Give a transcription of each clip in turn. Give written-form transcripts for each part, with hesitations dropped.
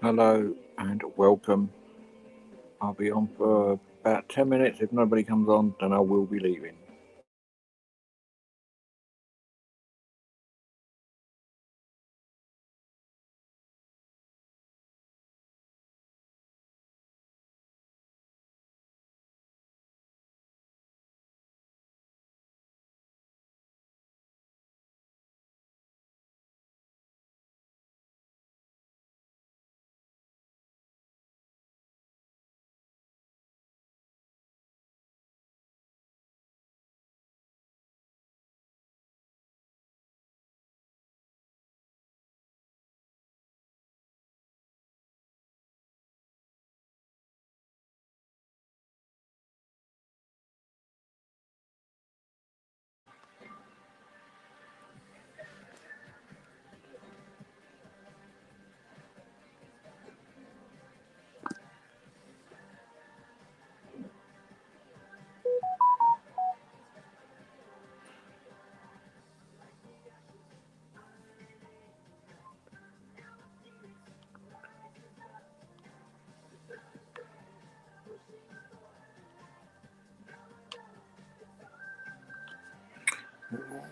Hello and welcome. I'll be on for about 10 minutes. If nobody comes on, then I will be leaving.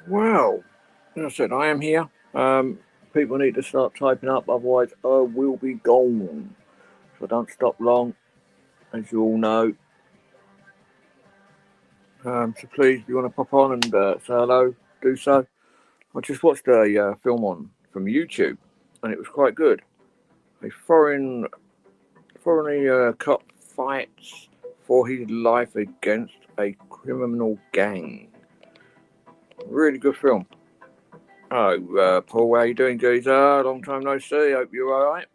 Well, as I said, I am here. People need to start typing up, otherwise, I will be gone. So don't stop long, as you all know. So please, if you want to pop on and say hello, do so. I just watched a film on from YouTube, and it was quite good. A foreign cop fights for his life against a criminal gang. Really good film. Oh, Paul, how you doing, geezer? Long time no see. Hope you're all right.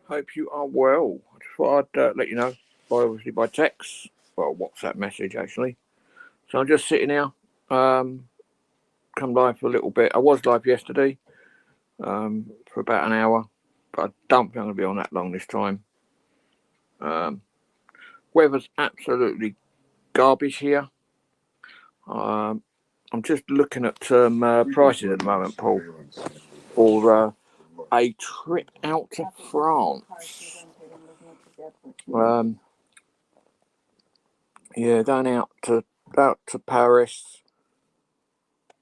Hope you are well. I just thought I'd let you know, obviously by text, well, WhatsApp message actually. So I'm just sitting here. Come live for a little bit. I was live yesterday for about an hour, but I don't think I'm going to be on that long this time. Um, Weather's absolutely garbage here. Um, I'm just looking at some prices at the moment, Paul, for a trip out to France. Um, yeah, going out to Paris,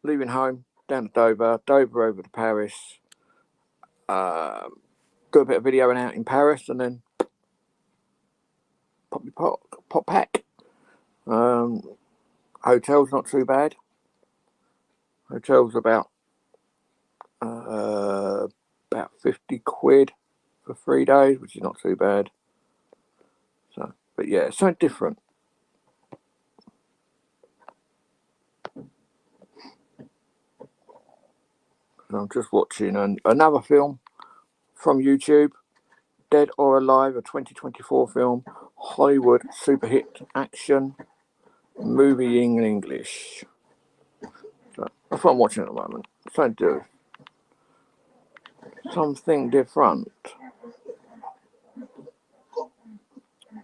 leaving home down to Dover, Dover over to Paris. Do a bit of videoing out in Paris, and then pop back. Um, Hotel's not too bad. Hotel's about 50 quid for 3 days, which is not too bad. So, but yeah, it's something different. I'm just watching another film from YouTube, Dead or Alive, a 2024 film, Hollywood super hit action movie in English. So that's what I'm watching at the moment. Something different.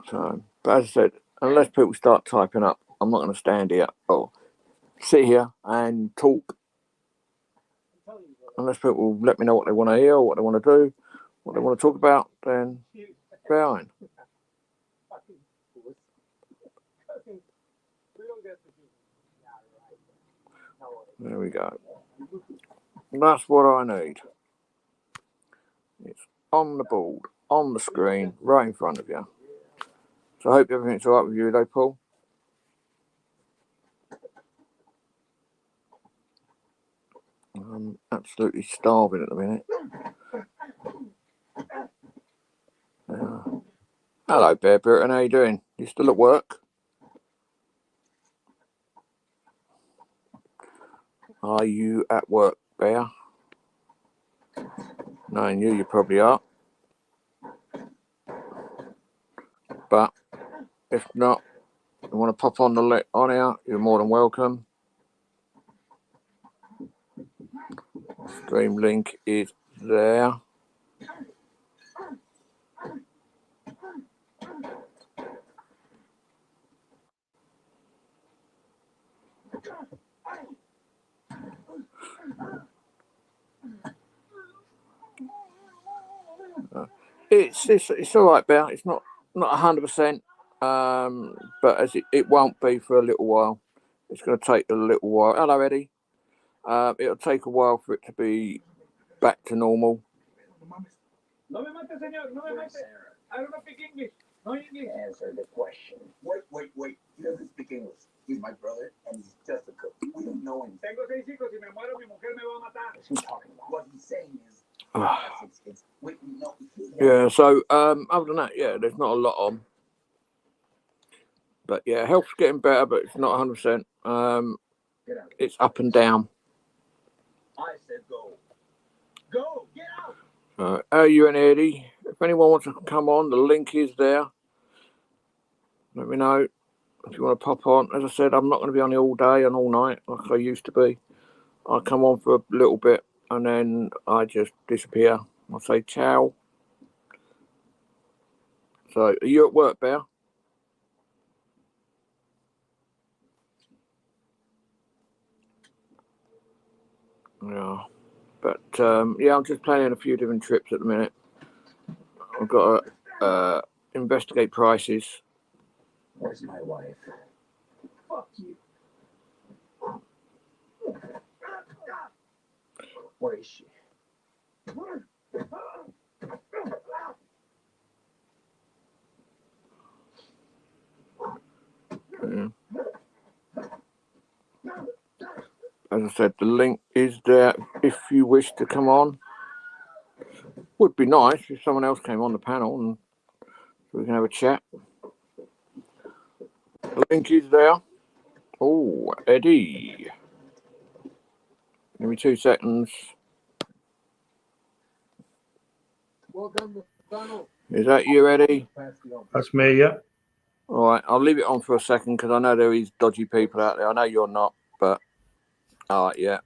So, but as I said, unless people start typing up, I'm not going to stand here or sit here and talk. Unless people let me know what they want to hear, or what they want to do, what they want to talk about, then fine. There we go. That's what I need. It's on the board, on the screen, right in front of you. So I hope everything's alright with you, though, Paul. I'm absolutely starving at the minute. Hello, Bear Burton. How you doing? You still at work? Are you at work, Bear? Knowing you probably are. But if not, you want to pop on on here, you're more than welcome. Stream link is there. It's all right, Bear. It's not 100%, but as it won't be for a little while. It's going to take a little while. Hello, Eddie. It'll take a while for it to be back to normal. No me mate, señor. No me mate. I don't speak English. No English. Answer the question. Wait. He doesn't speak English. He's my brother, and he's just a cook. We don't know him. Tengo 6 hijos. Si me muero, mi mujer me va a matar. What's he talking about? What he's saying is, it's wait, no. Yeah. So other than that, yeah, there's not a lot on. But yeah, health's getting better, but it's not 100%. It's up and down. I said go. Go. Get out. How are you and Eddie? If anyone wants to come on, the link is there. Let me know if you want to pop on. As I said, I'm not going to be on here all day and all night like I used to be. I come on for a little bit and then I just disappear. I say ciao. So, are you at work, Bear? Yeah. But, yeah, I'm just planning a few different trips at the minute. I've got to investigate prices. Where's my wife? Fuck you. Where is she? Yeah. As I said, the link is there if you wish to come on. Would be nice if someone else came on the panel and we can have a chat. The link is there. Oh, Eddie. Give me 2 seconds. Welcome to the tunnel. Is that you, Eddie? That's me, yeah. All right, I'll leave it on for a second because I know there is dodgy people out there. I know you're not, but all right, yeah.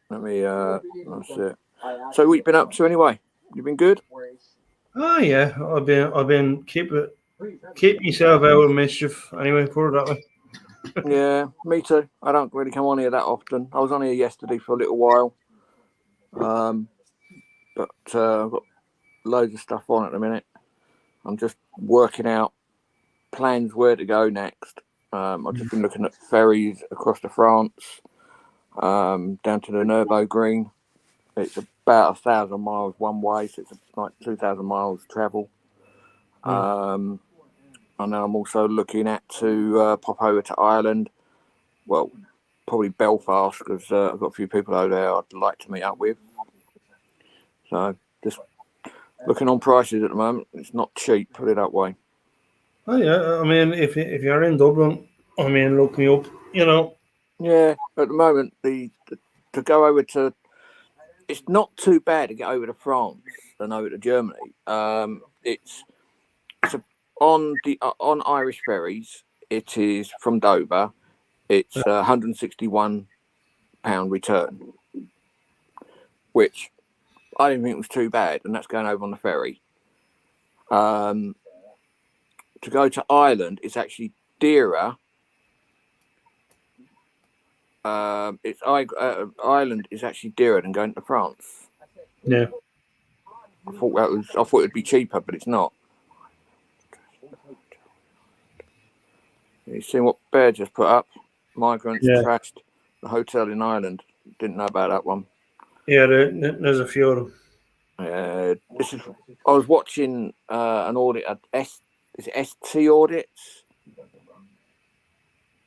Let me. That's it. So, what you been up to anyway? You been good? Oh yeah, I've been keep myself out of mischief. Anyway, put it that way. Yeah, me too. I don't really come on here that often. I was on here yesterday for a little while, but I've got loads of stuff on at the minute. I'm just working out plans where to go next. I've just been looking at ferries across to France, down to the Nürburgring. It's about 1,000 miles one way, so it's like 2,000 miles travel. And then I'm also looking at to pop over to Ireland. Well, probably Belfast because I've got a few people over there I'd like to meet up with. So just looking on prices at the moment. It's not cheap, put it that way. Oh yeah, I mean, if you're in Dublin, I mean, look me up. You know. Yeah, at the moment to go over to, it's not too bad to get over to France and over to Germany. It's on Irish ferries. It is from Dover. It's £161 return, which I didn't think was too bad, and that's going over on the ferry. To go to Ireland, it's actually dearer. Ireland is actually dearer than going to France. Yeah. I thought it'd be cheaper, but it's not. You seen what Bear just put up? Migrants trashed the hotel in Ireland. Didn't know about that one. Yeah, there's a few of them. I was watching an audit at ST Audits.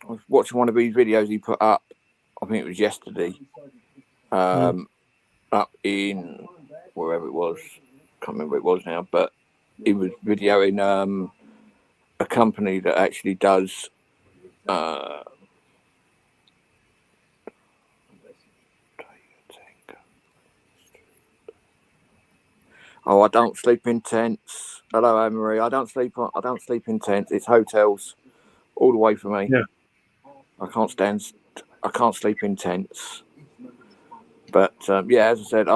I was watching one of these videos he put up. I think it was yesterday. Up in wherever it was. Can't remember what it was now, but he was videoing a company that actually does I don't sleep in tents. Hello, Anne-Marie. I don't sleep in tents. It's hotels all the way for me. Yeah. I can't sleep in tents. But yeah, as I said,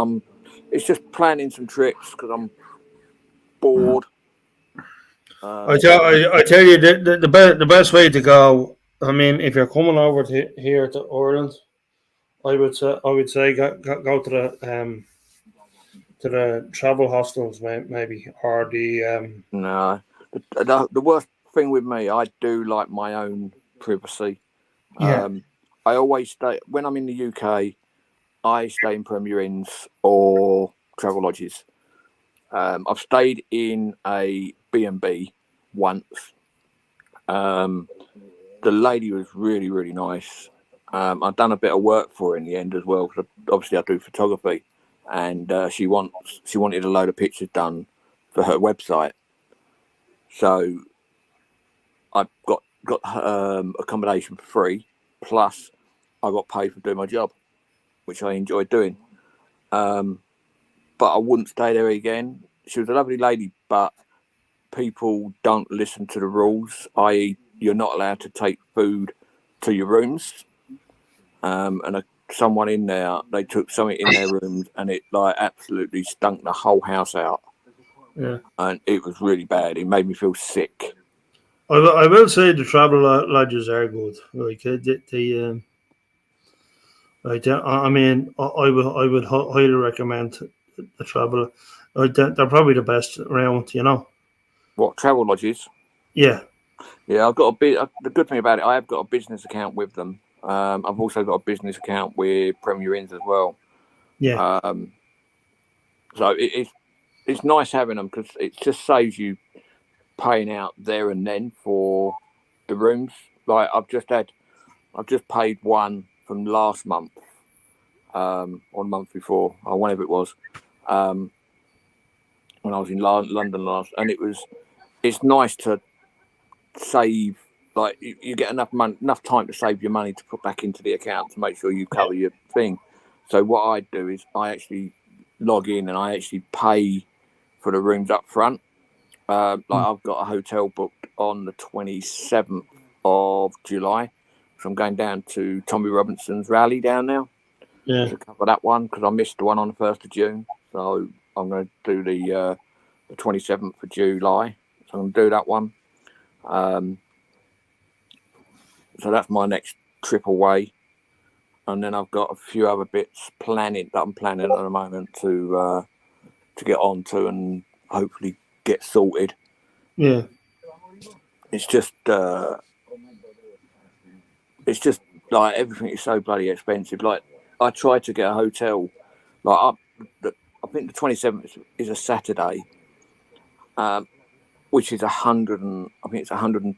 it's just planning some trips because I'm bored. I tell you the best way to go. I mean, if you're coming over here to Ireland, I would say go to the travel hostels, maybe, or the No, the worst thing with me, I do like my own privacy. yeah, I always stay when I'm in the UK. I stay in Premier Inns or travel lodges. I've stayed in a B&B once. The lady was really, really nice. I've done a bit of work for her in the end as well. Cause obviously, I do photography, and she wanted a load of pictures done for her website. So I got accommodation for free, plus I got paid for doing my job, which I enjoyed doing. But I wouldn't stay there again. She was a lovely lady, but people don't listen to the rules, i.e., you're not allowed to take food to your rooms. Someone in there, they took something in their rooms, and it like absolutely stunk the whole house out, yeah. and it was really bad. It made me feel sick. I will say the travel lodges are good. Like I mean, I would highly recommend the travel. They're probably the best around. What, travel lodges? Yeah, Yeah, I've got a bit. The good thing about it, I have got a business account with them. I've also got a business account with Premier Inns as well. yeah, So it's nice having them because it just saves you paying out there and then for the rooms. Like I've just paid one from last month, or the month before, or whenever it was, when I was in London last, and it's nice to save. Like you get enough time to save your money to put back into the account to make sure you cover your thing. So what I do is I actually log in and I actually pay for the rooms up front. Like I've got a hotel booked on the 27th of July, so I'm going down to Tommy Robinson's rally down now yeah. to cover that one because I missed the one on the 1st of June. So I'm going to do the 27th of July. So I'm going to do that one. So that's my next trip away, and then I've got a few other bits that I'm planning at the moment to get onto and hopefully get sorted. Yeah, It's just like everything is so bloody expensive. Like I tried to get a hotel, like I think the 27th is a Saturday, which is 100 and I think it's 100 and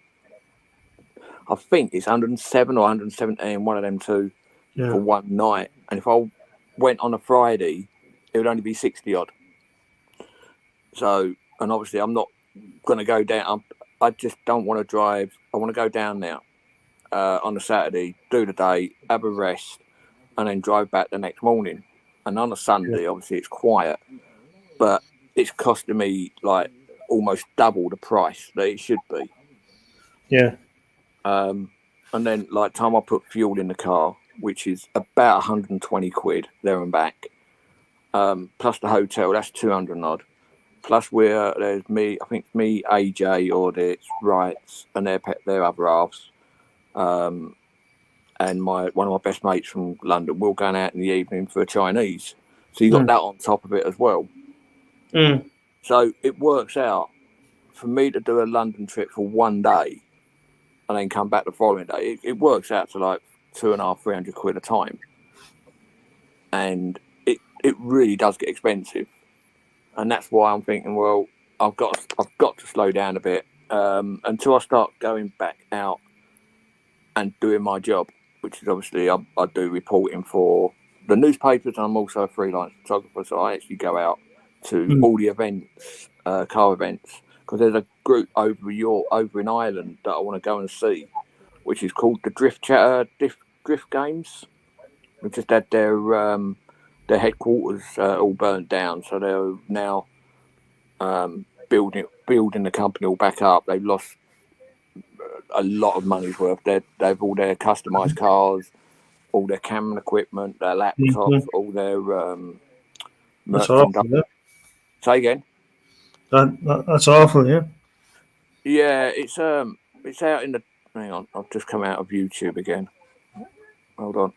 I think it's 107 or 117, one of them two, yeah, for one night. And if I went on a Friday, it would only be 60 odd. So, and obviously I'm not going to go down. I just don't want to drive. I want to go down now on a Saturday, do the day, have a rest, and then drive back the next morning. And on a Sunday, obviously it's quiet, but it's costing me like almost double the price that it should be. yeah, And then like time I put fuel in the car, which is about 120 quid there and back, plus the hotel, that's 200 odd. Plus there's me, I think me, AJ, or it's Rights and their other halves. And one of my best mates from London, we're going out in the evening for a Chinese. So you got that on top of it as well. So it works out for me to do a London trip for one day and then come back the following day. It works out to like 250, 300 quid a time. And it really does get expensive. And that's why I'm thinking, well, I've got to slow down a bit until I start going back out and doing my job, which is obviously I do reporting for the newspapers, and I'm also a freelance photographer, so I actually go out to all the events, car events, because there's a group over in Ireland that I want to go and see, which is called the Drift Games. We've just had their headquarters all burnt down, so they're now building the company all back up. They've lost a lot of money's worth. They've all their customized cars, all their camera equipment, their laptops, all their that's awful. Yeah. Say again. That's awful. Yeah. Yeah, it's out in the. Hang on, I've just come out of YouTube again. Hold on.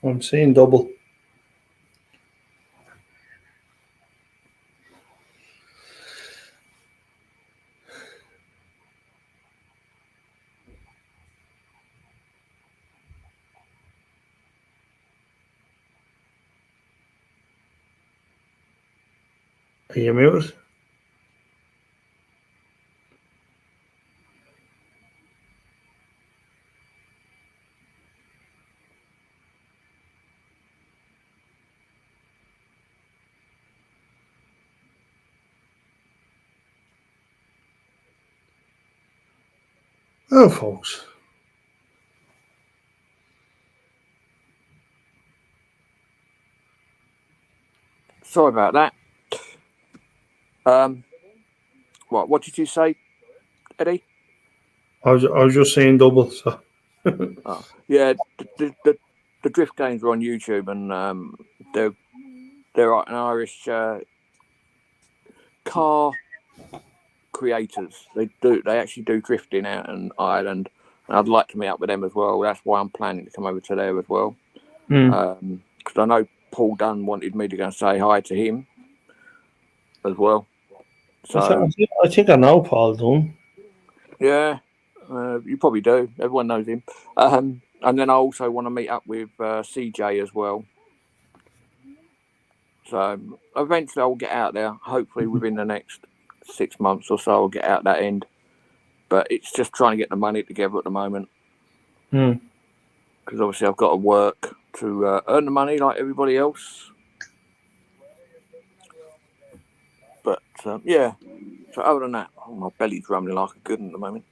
I'm seeing double. Are you muted? Oh, folks. Sorry about that. What did you say, Eddie? I was just saying double. So Oh, yeah, the drift games are on YouTube, and they're an Irish car creators. They actually do drifting out in Ireland, and I'd like to meet up with them as well. That's why I'm planning to come over to there as well. Because I know Paul Dunn wanted me to go and say hi to him as well. So I think I know Paul Dunn. yeah, you probably do. Everyone knows him. And then I also want to meet up with CJ as well. So eventually I'll get out there. Hopefully within the next 6 months or so I'll get out that end. But it's just trying to get the money together at the moment. Because obviously I've got to work to earn the money like everybody else. But yeah, so other than that, my belly's rumbling like a good one at the moment.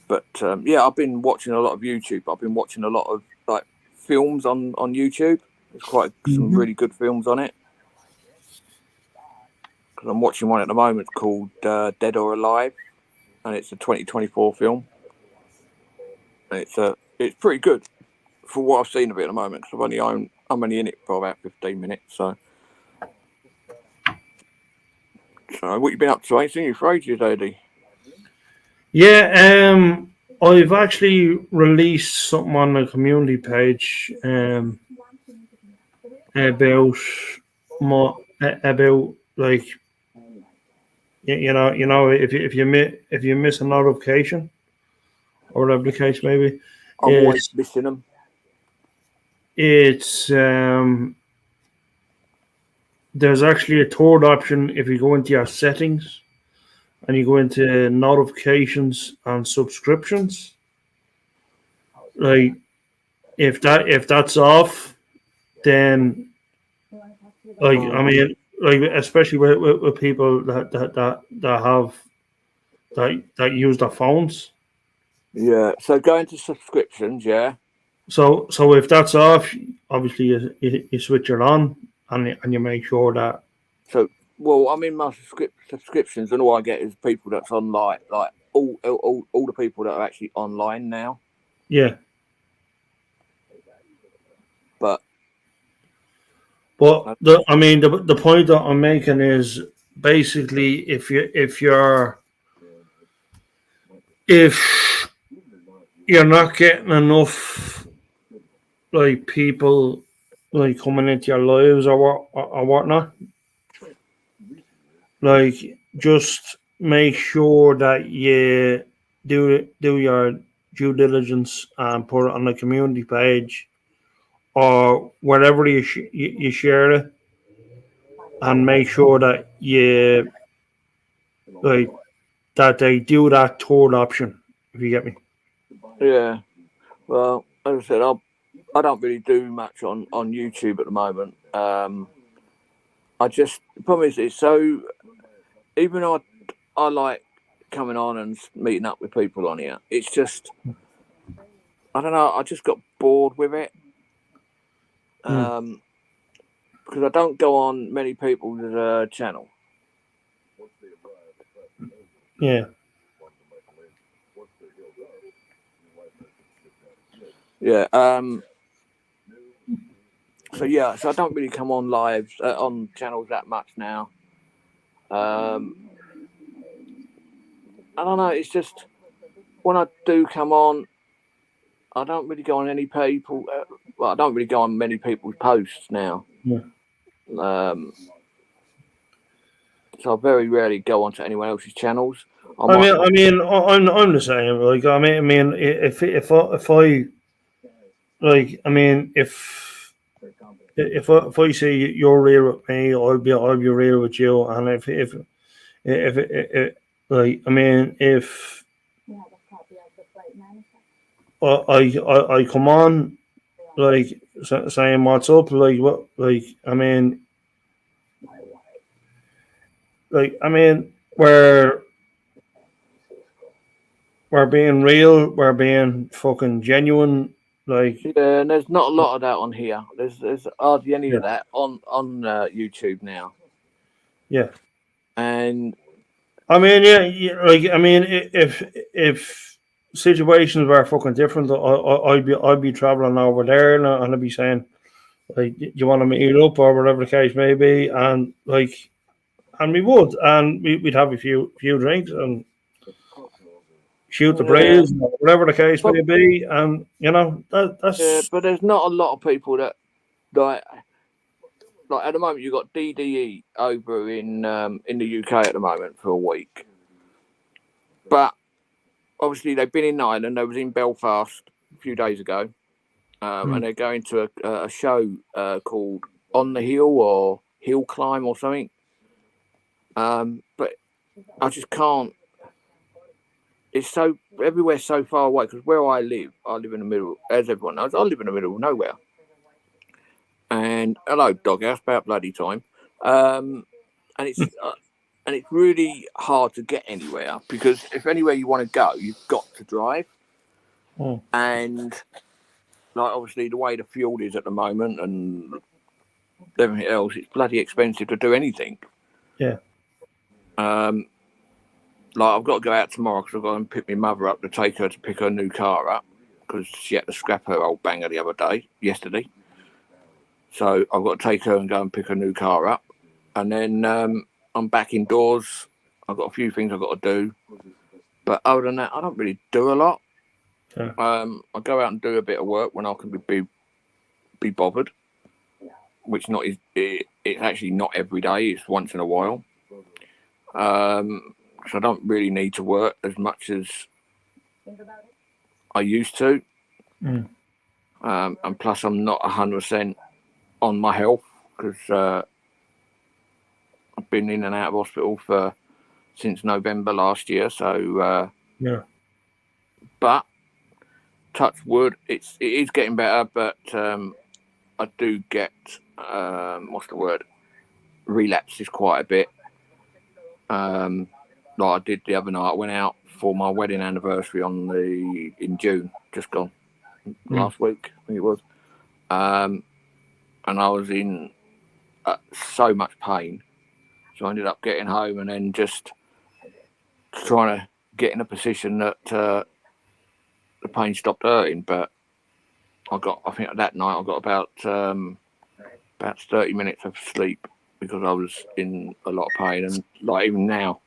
But yeah, I've been watching a lot of YouTube. I've been watching a lot of like films on YouTube. There's quite some really good films on it. Because I'm watching one at the moment called Dead or Alive, and it's a 2024 film. And it's pretty good for what I've seen of it at the moment. Because I'm only in it for about 15 minutes. So what you been up to? I ain't seen you for ages, Eddie. Yeah, I've actually released something on the community page about like you know if you miss a notification or whatever the case may be, I'm always missing them. It's there's actually a third option if you go into your settings and you go into notifications and subscriptions. Like if that's off, then like I mean like especially with people that have that use their phones. Yeah. So going to subscriptions, yeah. So if that's off, obviously you switch it on and you make sure that. So well, I'm in my subscriptions, and all I get is people that's on like all the people that are actually online now. Yeah. But the point that I'm making is basically if you're not getting enough like people like coming into your lives or whatnot, like just make sure that you do your due diligence and put it on the community page or wherever you share it, and make sure that you like that they do that third option. If you get me. yeah, well, as I said, I don't really do much on YouTube at the moment. The problem is it's so, even though I like coming on and meeting up with people on here, it's just, I don't know, I just got bored with it. Because I don't go on many people's channel. Yeah. Yeah. So I don't really come on live on channels that much now. I don't know. It's just when I do come on, I don't really go on any people. well, I don't really go on many people's posts now. Yeah. So I very rarely go onto anyone else's channels. I'm the same. Like, I mean, if I like, I mean, if I see you're real with me, I'll be real with you. And if like, I mean, if I come on, like, saying what's up, like, what, like, I mean, we're being real, we're being fucking genuine, like, yeah, and there's not a lot of that on here. There's hardly any Yeah. of that on YouTube now. yeah. And I mean, yeah, like, I mean, if situations were fucking different, I'd be traveling over there, and I'd be saying, like, do you want to meet up or whatever the case may be, and like, and we would, and we'd have a few drinks and shoot the breeze, or whatever the case may be, and you know that's yeah, but there's not a lot of people that like at the moment. You've got DDE over in the UK at the moment for a week, but obviously they've been in Ireland. They was in Belfast a few days ago, and they're going to a show called On the Hill or Hill Climb or something. But I just can't. It's so everywhere so far away because where I live in the middle, as everyone knows, I live in the middle of nowhere. And hello, doghouse, about bloody time. And it's really hard to get anywhere because if anywhere you want to go, you've got to drive. And like obviously the way the fuel is at the moment and everything else, it's bloody expensive to do anything. Yeah. Like I've got to go out tomorrow because I've got to pick my mother up to take her to pick her new car up because she had to scrap her old banger yesterday. So I've got to take her and go and pick her new car up. And then I'm back indoors. I've got a few things I've got to do. But other than that, I don't really do a lot. Yeah. I go out and do a bit of work when I can be bothered, which it's actually not every day. It's once in a while. So I don't really need to work as much as I used to. And plus I'm not 100% on my health because I've been in and out of hospital since November last year. So yeah. But touch wood, it is getting better. But I do get what's the word? Relapses quite a bit. Like I did the other night. I went out for my wedding anniversary in June, just gone last week, I think it was. And I was in so much pain, so I ended up getting home and then just trying to get in a position that the pain stopped hurting. But I think that night I got about 30 minutes of sleep because I was in a lot of pain, and like even now.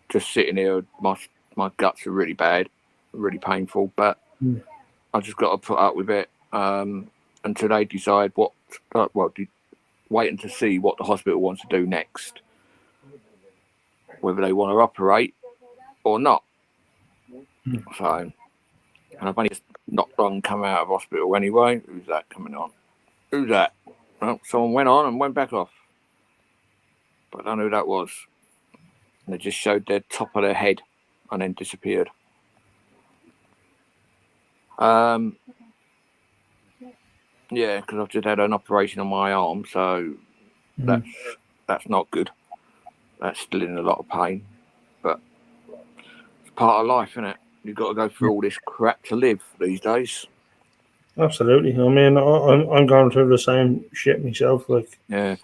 Just sitting here, my guts are really bad, really painful, but I just got to put up with it until they decide waiting to see what the hospital wants to do next, whether they want to operate or not. So, and I've only just not long come out of hospital anyway. Who's that coming on? Who's that? Well, someone went on and went back off, but I don't know who that was. And they just showed their top of their head and then disappeared. Yeah, because I've just had an operation on my arm, so that's not good. That's still in a lot of pain, but it's part of life, isn't it? You've got to go through all this crap to live these days. Absolutely. I mean, I'm going through the same shit myself. Like, yeah.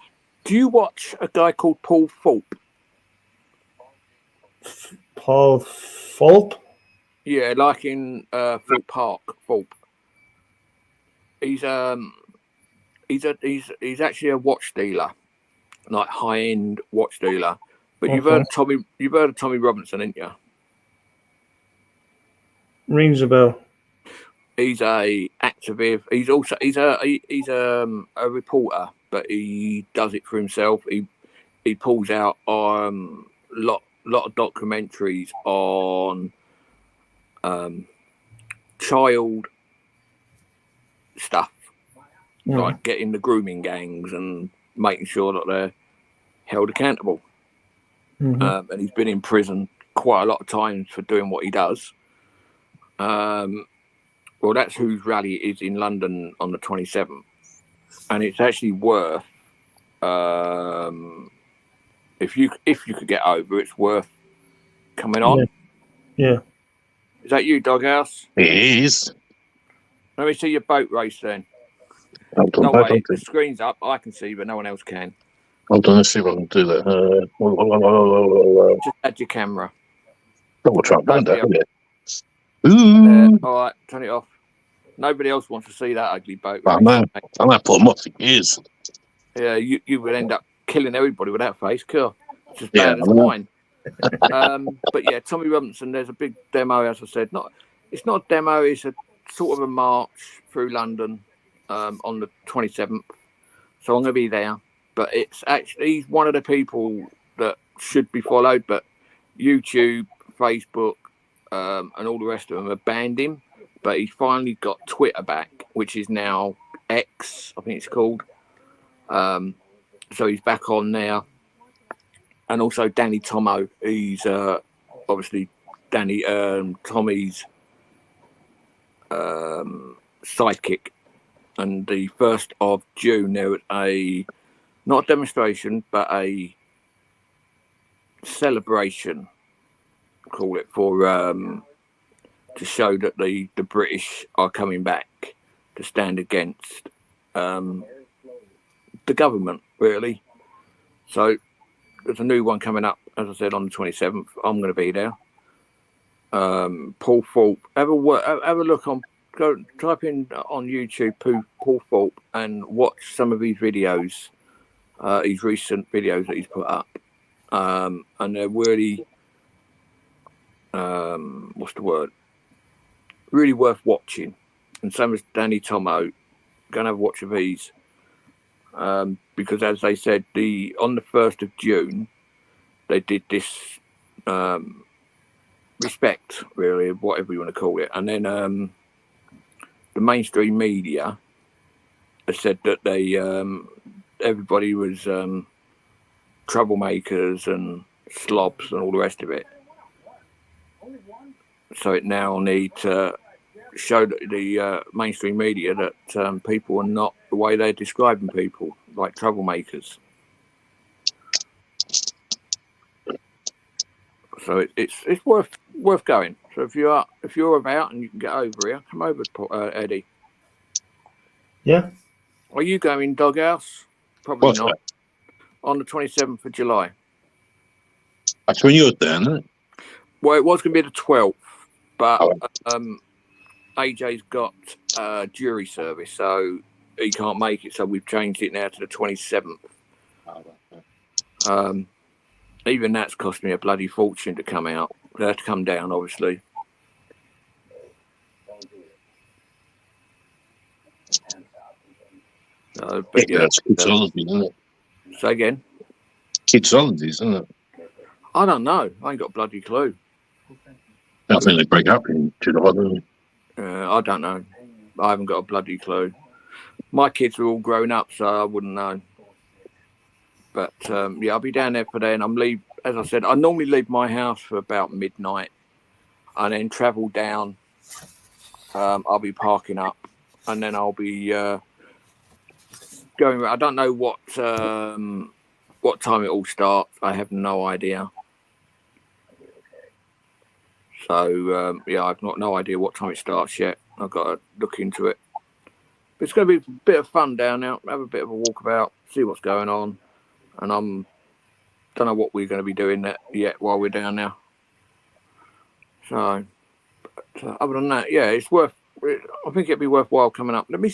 Do you watch a guy called Paul Fulp? Paul Fulp? Yeah, like in Fulp Park, Fulp. He's actually a watch dealer, like high end watch dealer. But you've heard of Tommy Robinson, haven't you? Rings a bell. He's a activist. He's a reporter, but he does it for himself. He pulls out lot of documentaries on child stuff, like getting the grooming gangs and making sure that they're held accountable. And he's been in prison quite a lot of times for doing what he does. Well, that's whose rally is in London on the 27th, and it's actually worth. If you could get over, it's worth coming on. Yeah. Is that you, Doghouse? It is. Let me see your boat race then. Hold on, No hold way, on. the screen's up. I can see, but no one else can. Hold on, let's see if I can do that. Just add your camera. Double try and find that, Yeah. isn't it? Ooh. All right, turn it off. Nobody else wants to see that ugly boat I race. know. I know, put them up for years. Yeah, you would end up killing everybody with that face, cool. It's as Yeah, bad as I know. mine. But yeah, Tommy Robinson, there's a big demo, as I said. It's not a demo, it's a sort of a march through London on the 27th. So I'm going to be there. But it's actually, he's one of the people that should be followed, but YouTube, Facebook, and all the rest of them have banned him. But he's finally got Twitter back, which is now X, I think it's called. So he's back on there. And also Danny Tomo. He's obviously Tommy's sidekick. And the 1st of June, there was not a demonstration, but a celebration, call it, for to show that the British are coming back to stand against the government, really. So there's a new one coming up, as I said, on the 27th. I'm going to be there. Paul Thorpe. Have a look on. Go type in on YouTube Paul Thorpe and watch some of his videos, his recent videos that he's put up, and they're really, what's the word? Really worth watching. And same as Danny Tomo, go and have a watch of these. Because as they said, on the 1st of June, they did this respect, really, whatever you want to call it. And then the mainstream media has said that everybody was troublemakers and slobs and all the rest of it. So it now need to show the mainstream media that people are not the way they're describing people, like troublemakers. So it's worth going. So if you're about and you can get over here, come over, Eddie. Yeah. Are you going, Doghouse? Probably What's not. that? On the 27th of July. That's when you're there, isn't it? Well, it was going to be the 12th, but Oh. AJ's got jury service, so he can't make it. So we've changed it now to the 27th. Even that's cost me a bloody fortune to come out. They have to come down, obviously. But yeah, It's kids' holidays, isn't it? say again. Kids' holidays, isn't it? I don't know. I ain't got a bloody clue. I think they break up in July, don't they? I don't know. I haven't got a bloody clue. My kids are all grown up, so I wouldn't know. But yeah, I'll be down there for then. As I said, I normally leave my house for about midnight and then travel down. I'll be parking up and then I'll be going. I don't know what time it all starts. I have no idea. So yeah, I've got no idea what time it starts yet. I've got to look into it. But it's going to be a bit of fun down there. Have a bit of a walkabout, see what's going on, and don't know what we're going to be doing yet while we're down there. So, but, other than that, yeah, it's worth. I think it'd be worthwhile coming up. Let me.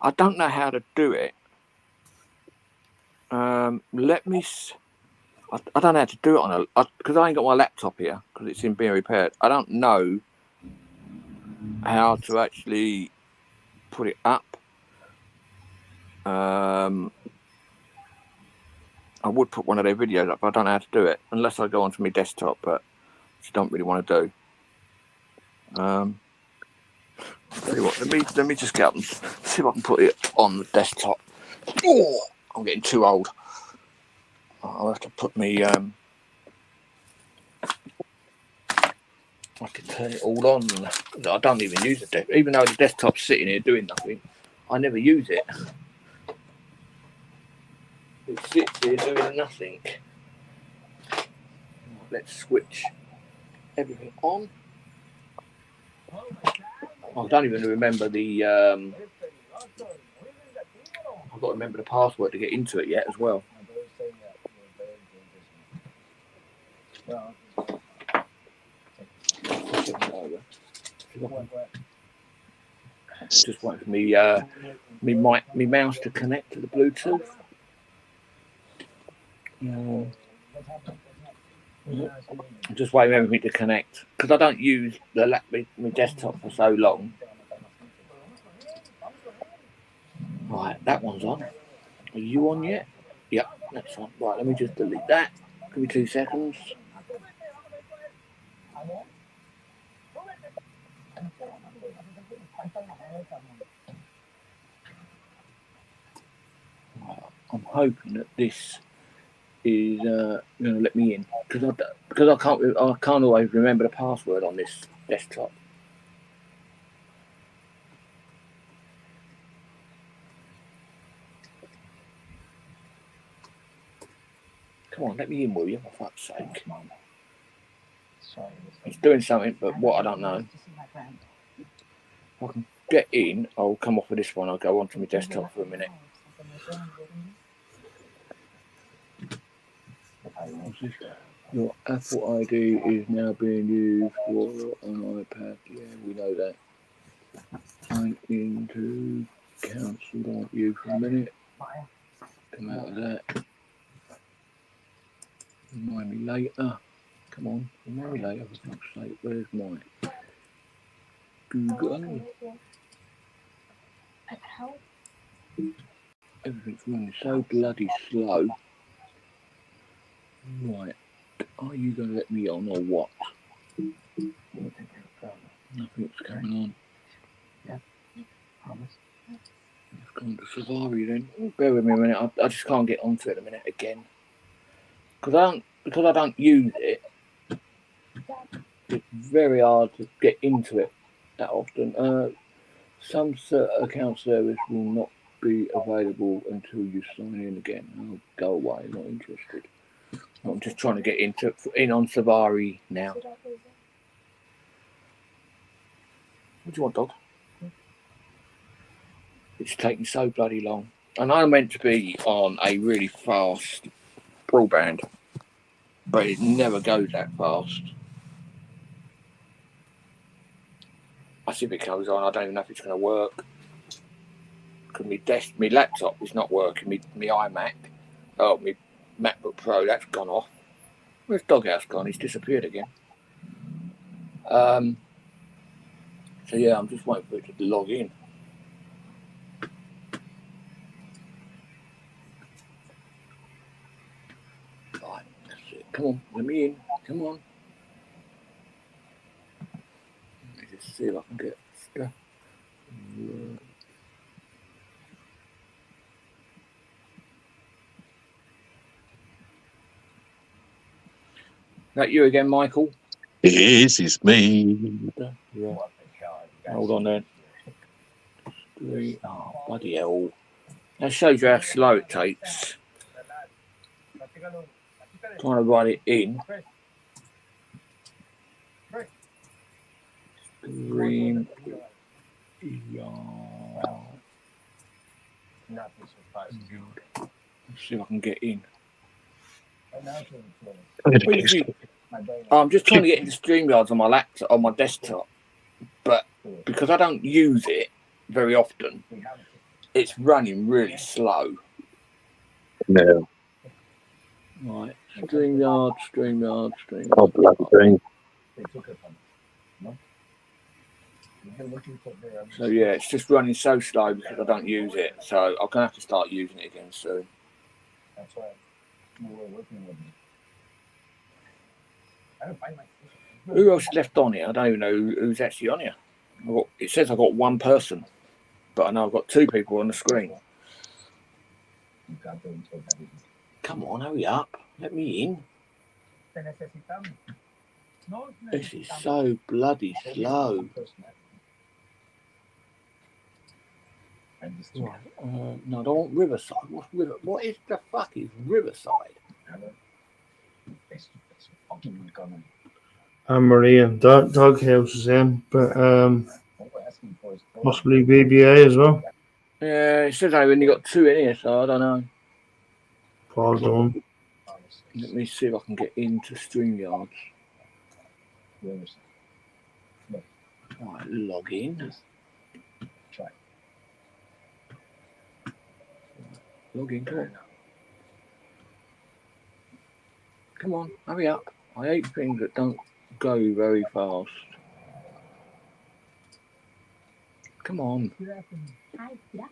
I don't know how to do it. Let me. I don't know how to do it because I ain't got my laptop here because it's being repaired. I don't know how to actually put it up. I would put one of their videos up, but I don't know how to do it unless I go onto my desktop, but which I don't really want to do. Tell you what, let me just get up and see if I can put it on the desktop. Oh, I'm getting too old. I'll have to put me. I can turn it all on. I don't even use the desktop, even though the desktop's sitting here doing nothing. I never use it. It sits here doing nothing. Let's switch everything on. I don't even remember the. I've got to remember the password to get into it yet as well. Just waiting for me, me mouse to connect to the Bluetooth. I'm just waiting for everything to connect because I don't use my desktop for so long. Right, that one's on. Are you on yet? Yep, that's on. Right, let me just delete that. Give me 2 seconds. I'm hoping that this is going to let me in because I can't always remember the password on this desktop. Come on, let me in, will you? For fuck's sake. It's doing something, but what I don't know. If I can get in, I'll come off of this one. I'll go onto my desktop for a minute. Your Apple ID is now being used for an iPad. Yeah, we know that. Sign in to cancel you for a minute. Come out of that. Remind me later. Come on, remind me later. For fuck's sake, where's my Google? Everything's running so bloody slow. Right, are you going to let me on or what? Nothing's coming on. Yeah, promise. It's gone to Safari then. Bear with me a minute. I just can't get onto it a minute again. Because I don't use it. It's very hard to get into it that often. Some account service will not be available until you sign in again. I'll go away. Not interested. I'm just trying to get in on Safari now. What do you want, dog? It's taking so bloody long. And I'm meant to be on a really fast broadband, but it never goes that fast. I see if it goes on. I don't even know if it's going to work. Because my laptop is not working. My iMac, my MacBook Pro, that's gone off. Where's Doghouse gone? He's disappeared again. So yeah, I'm just waiting for it to log in. Right, that's it. Come on, let me in. Come on. Let me just see if I can get stuff. That you again, Michael? It is, it's me. Yeah. Hold on then. Oh, bloody hell. That shows you how slow it takes. Trying to write it in. Green. Let's see if I can get in. I'm just trying to get into StreamYards on my laptop, on my desktop, but because I don't use it very often, it's running really slow. No. Right, StreamYard. Oh, bloody thing. So yeah, it's just running so slow because I don't use it. So I'm gonna have to start using it again soon. That's why you were working with me. I don't find my Who else left on here? I don't even know who's actually on here. It says I've got one person, but I know I've got two people on the screen. Come on, hurry up. Let me in. This is so bloody slow. Right. No, I don't want Riverside. What is the fuck is Riverside? And Maria, Doghouse is in, but possibly BBA as well. Yeah, it says I've only got two in here, so I don't know. Paul Dunn. Let me see if I can get into StreamYard. Right, log in. Log in, come on, hurry up. I hate things that don't go very fast. Come on. What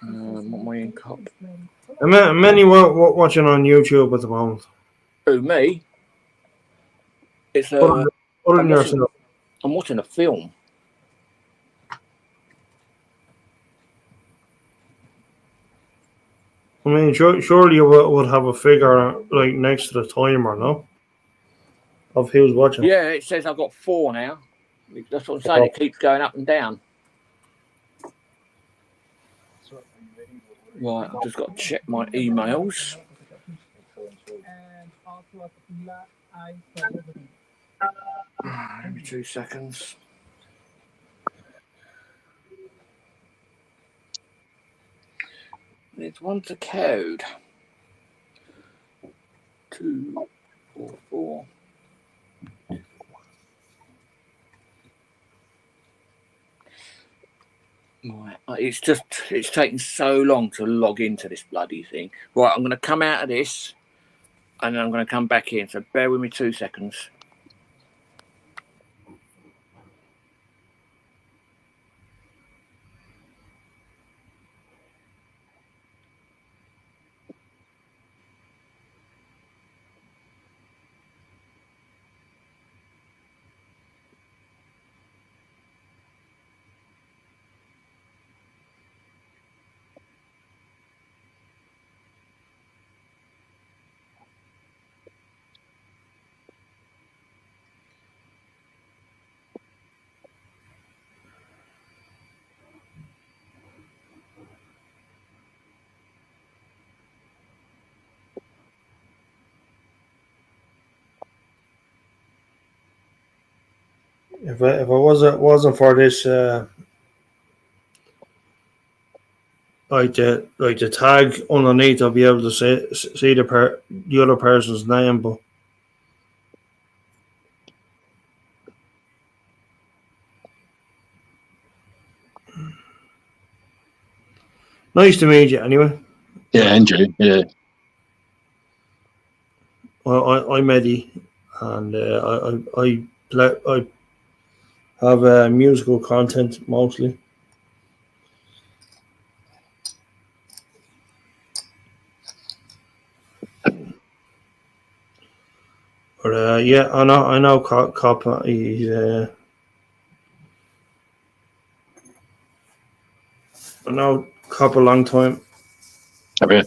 am I in cup? Many watching on YouTube at the moment. Who, me? It's Other than yourself. I'm watching a film. I mean, surely you would have a figure like next to the timer, no? Of who's watching. Yeah, it says I've got 4 now. That's what I'm saying. It keeps going up and down. Right, I've just got to check my emails. Give me 2 seconds. There's one to code. 2, 4, 4. Right, it's taking so long to log into this bloody thing. Right, I'm going to come out of this and then I'm going to come back in. So bear with me 2 seconds. If it wasn't for this, like the tag underneath, I'll be able to see the other person's name. But nice to meet you, anyway. Yeah, Andrew. Yeah. Well, I'm Eddie, and I have musical content mostly. But yeah, I know Cop. He's I know Cop a long time. Have you?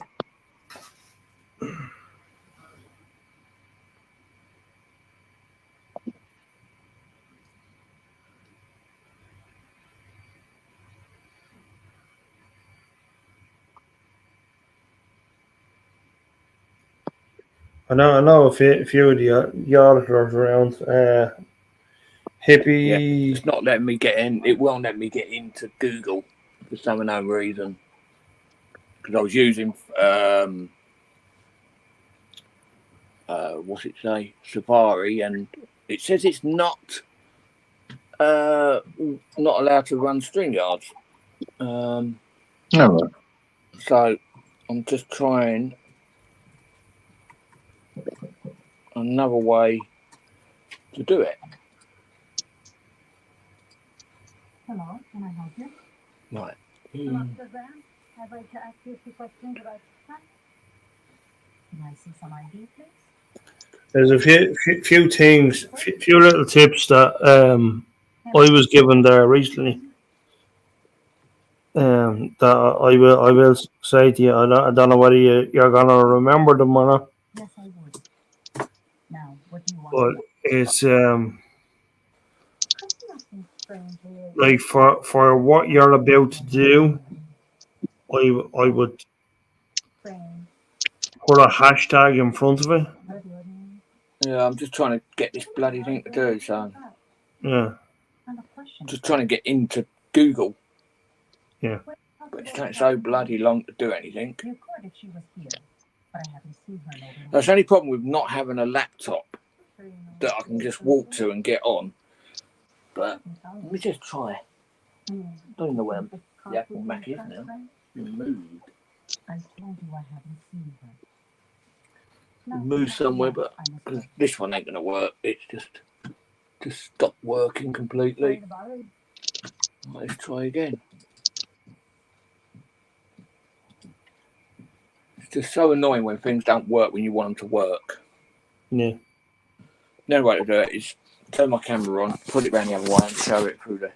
I know a few of the auditors around. Hippie. Yeah, it's not letting me get in. It won't let me get into Google for some unknown reason. Because I was using what's it say? Safari, and it says it's not allowed to run StreamYard. Oh, right. So I'm just trying another way to do it. Hello, can I help you? Right. Dr. Graham, I'd like to ask you a few questions about your son. Can I see some ID, please? There's a few things, few little tips that I was given there recently. That I will say to you. I don't know whether you're gonna remember them or not. Yes, I would. Now, what do you want? But it's Nothing strange really. like for what you're about to do, I would Strange. put a hashtag in front of it. What do you mean? Yeah, I'm just trying to get this bloody thing to do, so Yeah, Kind of question. just trying to get into Google. Yeah. But it's taking so bloody long to do anything. You could if she was here, but I haven't seen her lately. That's the only problem with not having a laptop that I can just walk to and get on. But let me just try. I don't know where the Apple Mac is now. Moved. I told you I haven't seen her. Move somewhere, but cause this one ain't gonna work. It's just stopped working completely. Let's try again. It's just so annoying when things don't work when you want them to work. yeah. The only way to do it is turn my camera on, put it round the other way, and show it through the.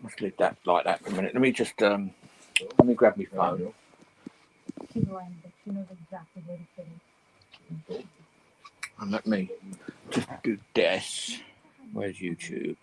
Let's leave that like that for a minute. Let me just let me grab my phone. She knows exactly where to put it. And let me just do this. Where's YouTube?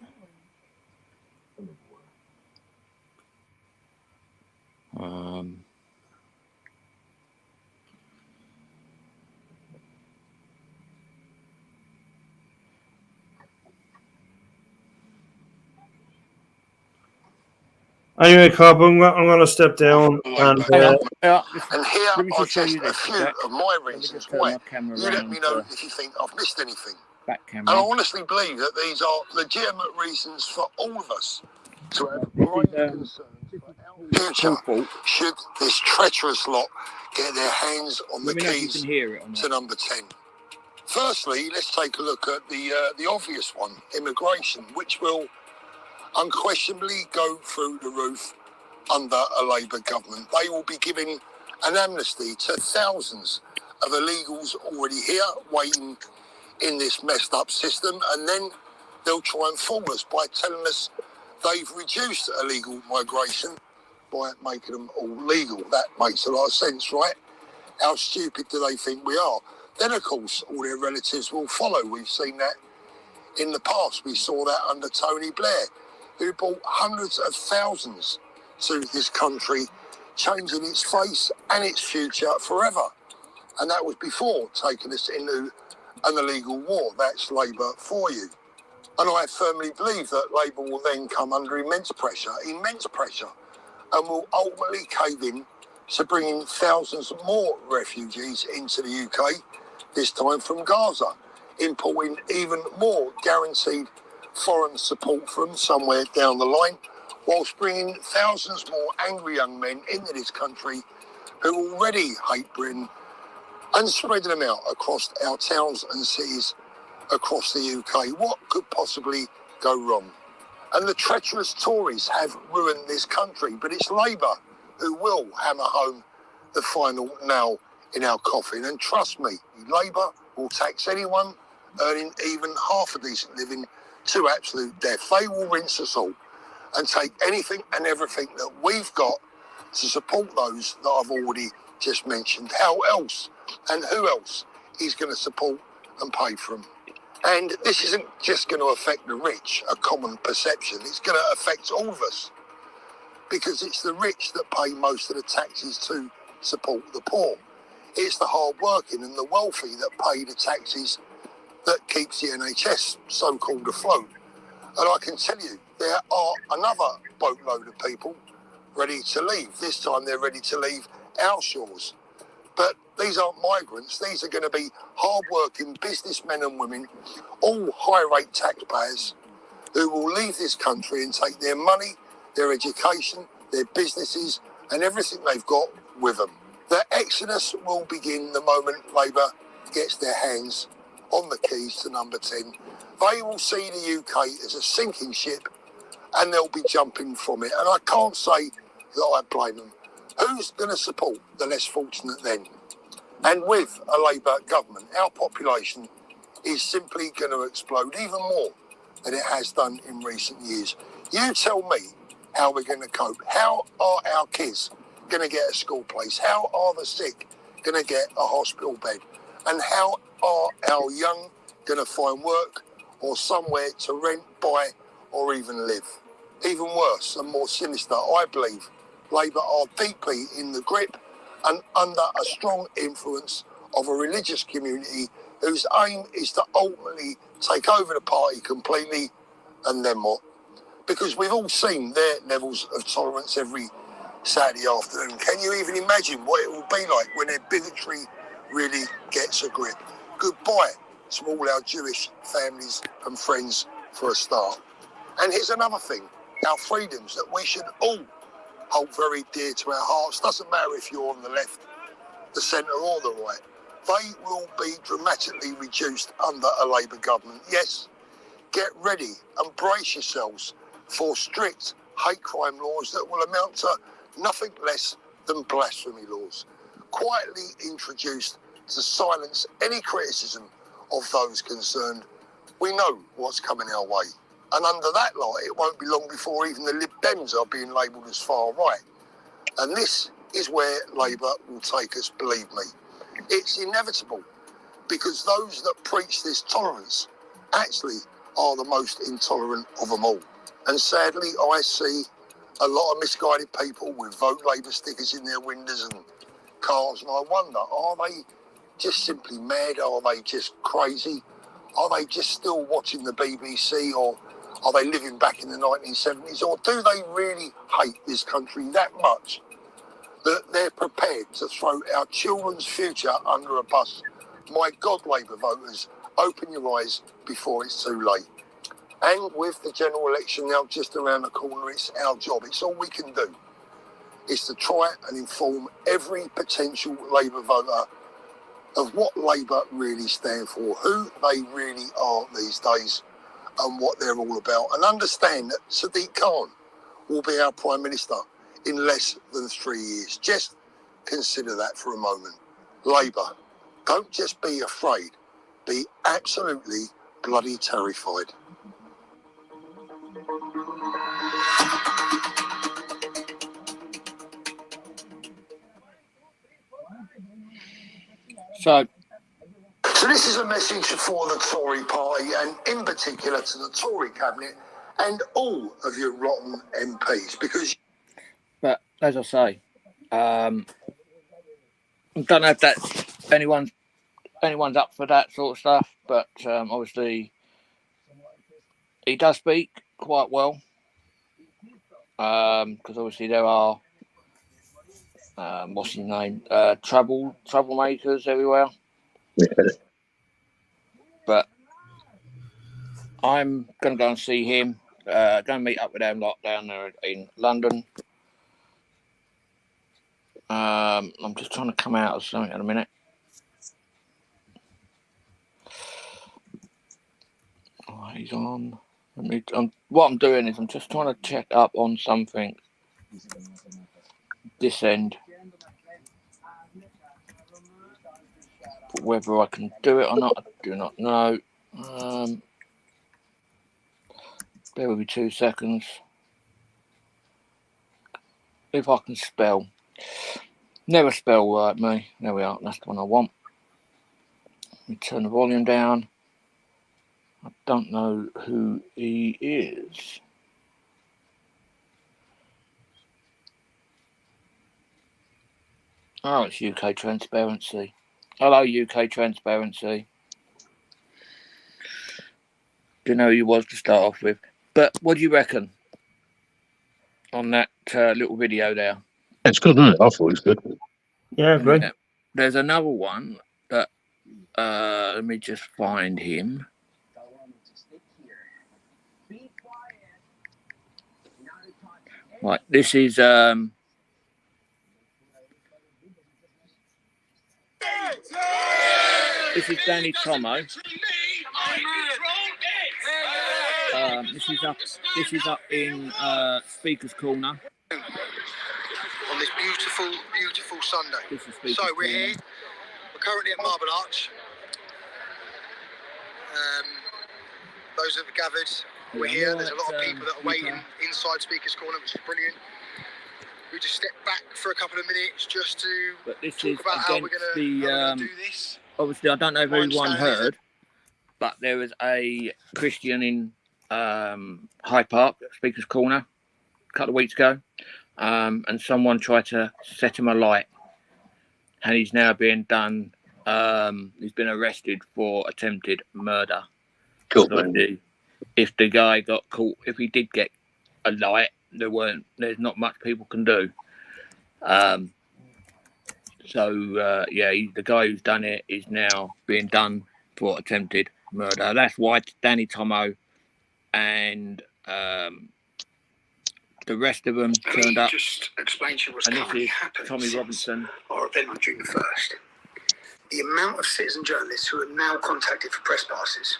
Anyway, Cobb, I'm going to step down and Hang on. And here Let me are just show just you a this, few okay? of my Let me reasons just turn why. my camera You let around me know to if you think I've missed anything. back And I camera. honestly believe that these are legitimate reasons for all of us to have This grave is, concerns for our future. Paul. Should this treacherous lot get their hands on the Let me know if you keys can hear it or to not. number 10. Firstly, let's take a look at the obvious one, immigration, which will unquestionably go through the roof under a Labour government. They will be giving an amnesty to thousands of illegals already here, waiting in this messed up system, and then they'll try and fool us by telling us they've reduced illegal migration by making them all legal. That makes a lot of sense, right? How stupid do they think we are? Then, of course, all their relatives will follow. We've seen that in the past. We saw that under Tony Blair, who brought hundreds of thousands to this country, changing its face and its future forever. And that was before taking us into an illegal war. That's Labour for you. And I firmly believe that Labour will then come under immense pressure, and will ultimately cave in to bringing thousands more refugees into the UK, this time from Gaza, importing even more guaranteed foreign support from somewhere down the line, whilst bringing thousands more angry young men into this country who already hate Britain, and spreading them out across our towns and cities across the UK. What could possibly go wrong? And the treacherous Tories have ruined this country, but it's Labour who will hammer home the final nail in our coffin. And trust me, Labour will tax anyone earning even half a decent living to absolute death. They will rinse us all and take anything and everything that we've got to support those that I've already just mentioned. How else and who else is going to support and pay for them? And this isn't just going to affect the rich, a common perception. It's going to affect all of us, because it's the rich that pay most of the taxes to support the poor. It's the hard-working and the wealthy that pay the taxes that keeps the NHS so-called afloat. And I can tell you, there are another boatload of people ready to leave. This time they're ready to leave our shores. But these aren't migrants. These are going to be hard-working businessmen and women, all high-rate taxpayers, who will leave this country and take their money, their education, their businesses, and everything they've got with them. The exodus will begin the moment Labour gets their hands on the keys to number 10. They will see the UK as a sinking ship, and they'll be jumping from it. And I can't say that I blame them. Who's going to support the less fortunate then? And with a Labour government, our population is simply going to explode even more than it has done in recent years. You tell me how we're going to cope. How are our kids going to get a school place? How are the sick going to get a hospital bed? And how are our young going to find work or somewhere to rent, buy or even live? Even worse and more sinister, I believe Labour are deeply in the grip and under a strong influence of a religious community whose aim is to ultimately take over the party completely, and then what? Because we've all seen their levels of tolerance every Saturday afternoon. Can you even imagine what it will be like when their bigotry really gets a grip? Goodbye to all our Jewish families and friends for a start. And here's another thing, our freedoms that we should all hold very dear to our hearts. Doesn't matter if you're on the left, the centre or the right. They will be dramatically reduced under a Labour government. Yes, get ready and brace yourselves for strict hate crime laws that will amount to nothing less than blasphemy laws, quietly introduced to silence any criticism of those concerned. We know what's coming our way. And under that light, it won't be long before even the Lib Dems are being labelled as far right. And this is where Labour will take us, believe me. It's inevitable, because those that preach this tolerance actually are the most intolerant of them all. And sadly, I see a lot of misguided people with Vote Labour stickers in their windows and cars, and I wonder, are they just simply mad? Are they just crazy? Are they just still watching the BBC, or are they living back in the 1970s? Or do they really hate this country that much that they're prepared to throw our children's future under a bus? My God, Labour voters, open your eyes before it's too late. And with the general election now just around the corner, it's our job. It's all we can do, is to try and inform every potential Labour voter of what Labour really stand for, who they really are these days, and what they're all about. And understand that Sadiq Khan will be our Prime Minister in less than 3 years. Just consider that for a moment. Labour, don't just be afraid, be absolutely bloody terrified. So, So this is a message for the Tory party, and in particular to the Tory cabinet and all of your rotten MPs, because... but as I say, I don't know if that's anyone's up for that sort of stuff, but obviously he does speak quite well, because obviously there are what's his name, troublemakers everywhere. Yeah. But I'm going to go and see him. Going to meet up with them lot down there in London. I'm just trying to come out of something in a minute. Oh, he's on. What I'm doing is I'm just trying to check up on something this end. Whether I can do it or not, I do not know. Bear with me 2 seconds. If I can spell. Never spell right, me. There we are. That's the one I want. Let me turn the volume down. I don't know who he is. Oh, it's UK Transparency. Hello, UK Transparency. Didn't know who he was to start off with. But what do you reckon on that little video there? It's good, isn't it? I thought it was good. Yeah, great. Yeah. There's another one that, let me just find him. Right, this is Danny Tomo. This is up in Speaker's Corner. On this beautiful, beautiful Sunday. This is Speaker's So we're Corner. here. We're currently at Marble Arch. Those that have gathered, we're Yeah, here. I'm There's a lot of right, people that are Speaker. waiting inside Speaker's Corner, which is brilliant. We just stepped back for a couple of minutes just to But this talk is about how we're against gonna the do this. obviously I don't know if My everyone understanding is heard, but there was a Christian in Hyde Park, Speaker's Corner, a couple of weeks ago, and someone tried to set him alight, and he's now being done. He's been arrested for attempted murder. Cool. So if the guy got caught, if he did get a light, there's not much people can do. The guy who's done it is now being done for attempted murder. That's why Danny Tomo and the rest of them Let me turned up. just explain to you what's And this currently is happened Tommy since Robinson. our event on June the 1st. The amount of citizen journalists who are now contacted for press passes.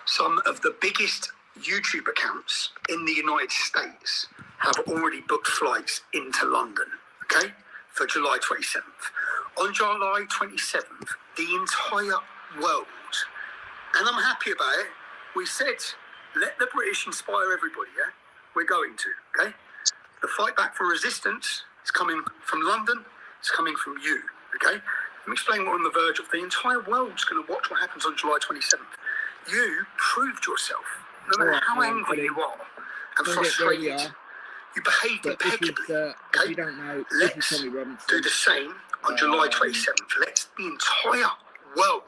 Some of the biggest YouTube accounts in the United States have already booked flights into London, okay, for July 27th. On July 27th, the entire world, and I'm happy about it, we said, let the British inspire everybody, yeah? We're going to, okay? The fight back for resistance is coming from London, it's coming from you, okay? Let me explain what we're on the verge of. The entire world's going to watch what happens on July 27th. You proved yourself, no matter how angry you are and frustrated. You behaved But this impeccably. is, if Okay? you don't know, this Let's is Tommy Robinson. do the same on July 27th. Let the entire world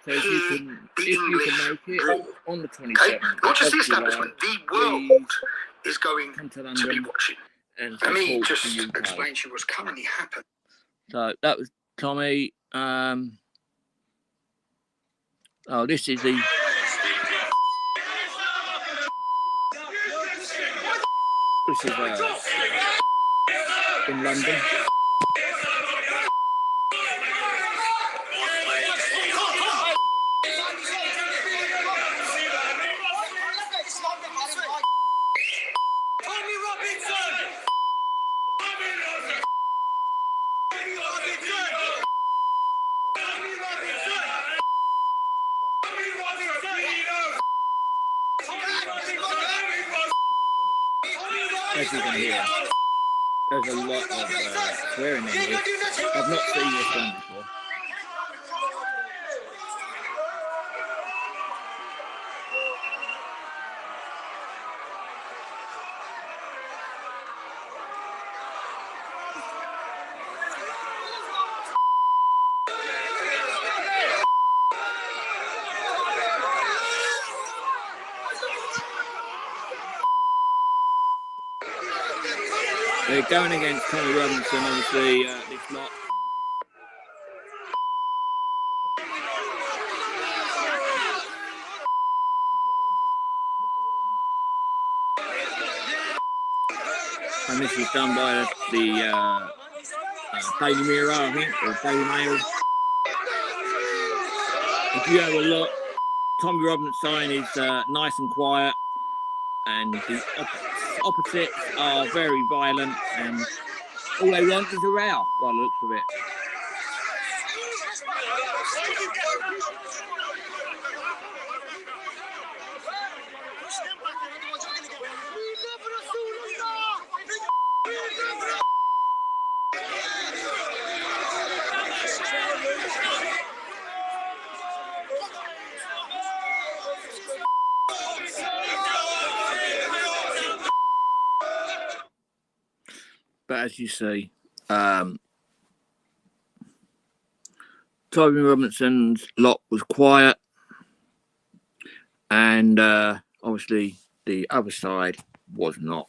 So if hear you can, the if you English can make roar. it on the Okay? 27th, Not just the of July, establishment, the please world is going come to to be London watching. and Let me support just the UK. explain to you what's currently happened. So that was Tommy. This is the. This is in London. Tommy Robinson! As you can hear, there's a lot of swearing in this. I've not seen this one before. They're going against Tommy Robinson, obviously, this lot. And this is done by the Daily Mirror, I think, or Daily Mail. If you have a look, Tommy Robinson's sign is nice and quiet, and the opposites are very violent, and all they want is a row, by the looks of it. But as you see, Tommy Robinson's lot was quiet, and obviously the other side was not.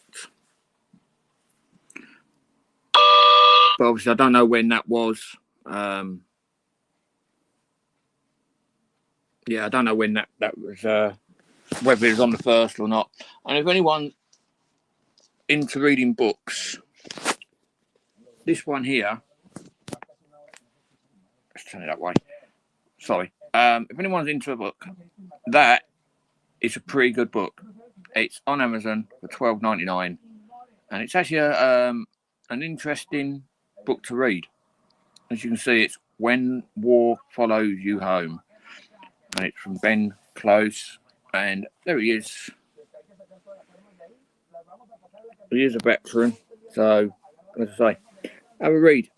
But obviously I don't know when that was. I don't know when that was, whether it was on the 1st or not. And if anyone's into reading books, this one here, let's turn it that way. Sorry. If anyone's into a book, that it's a pretty good book. It's on Amazon for $12.99, and it's actually an interesting book to read. As you can see, it's When War Follows You Home, and it's from Ben Close, and there he is. He is a veteran, so as I say, have a read.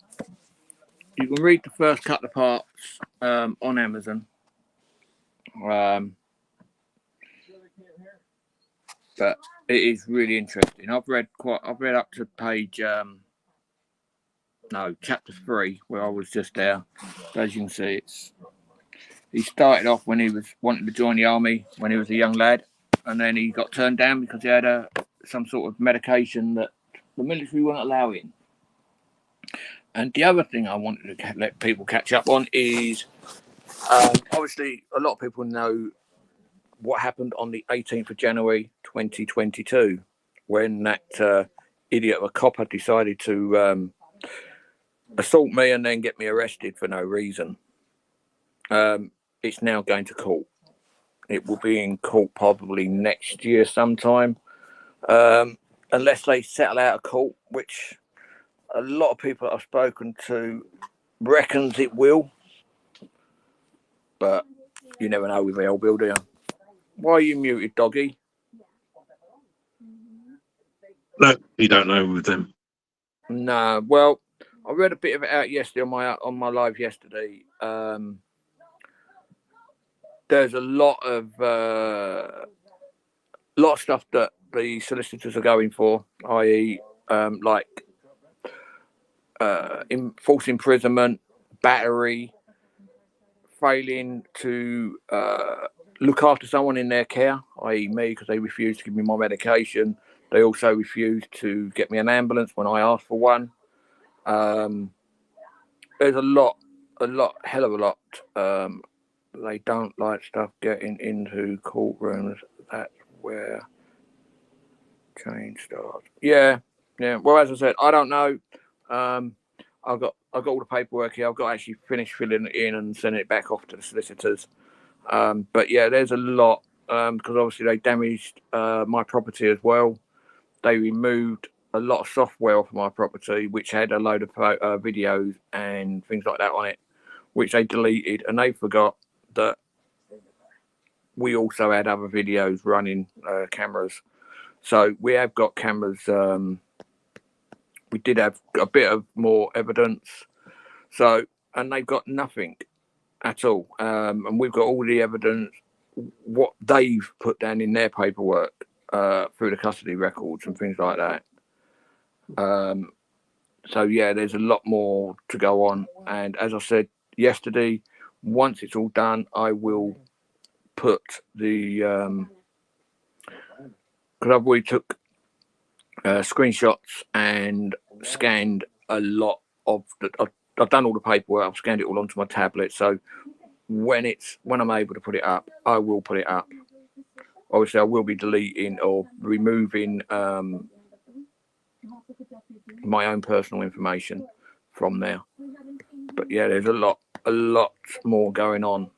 You can read the first couple of parts on Amazon, but it is really interesting. I've read up to page chapter 3, where I was just there. As you can see, he started off when he was wanting to join the army when he was a young lad, and then he got turned down because he had some sort of medication that the military wouldn't allow him. And the other thing I wanted to let people catch up on is, obviously, a lot of people know what happened on the 18th of January 2022, when that idiot of a copper decided to assault me and then get me arrested for no reason. It's now going to court. It will be in court probably next year sometime, unless they settle out of court, which a lot of people I've spoken to reckons it will. But you never know with the old Bill, do you? Why are you muted, doggy? No, you don't know with them. No, well, I read a bit of it out yesterday on my live yesterday. There's a lot of stuff that the solicitors are going for, i.e., false imprisonment, battery, failing to look after someone in their care, i.e. me, because they refused to give me my medication. They also refused to get me an ambulance when I asked for one. There's hell of a lot. They don't like stuff getting into courtrooms. That's where change starts. Yeah. Well, as I said, I don't know. I've got all the paperwork here. I've got to actually finish filling it in and sending it back off to the solicitors. But yeah, there's a lot because obviously they damaged my property as well. They removed a lot of software off my property, which had a load of videos and things like that on it, which they deleted, and they forgot that we also had other videos running, cameras. So we have got cameras. We did have a bit of more evidence. So, and they've got nothing at all. And we've got all the evidence, what they've put down in their paperwork through the custody records and things like that. So yeah, there's a lot more to go on. And as I said yesterday, once it's all done, I will put the because I've already took screenshots and scanned a lot of the. I've done all the paperwork. I've scanned it all onto my tablet. So when I'm able to put it up, I will put it up. Obviously, I will be deleting or removing my own personal information from there. But yeah, there's a lot more going on.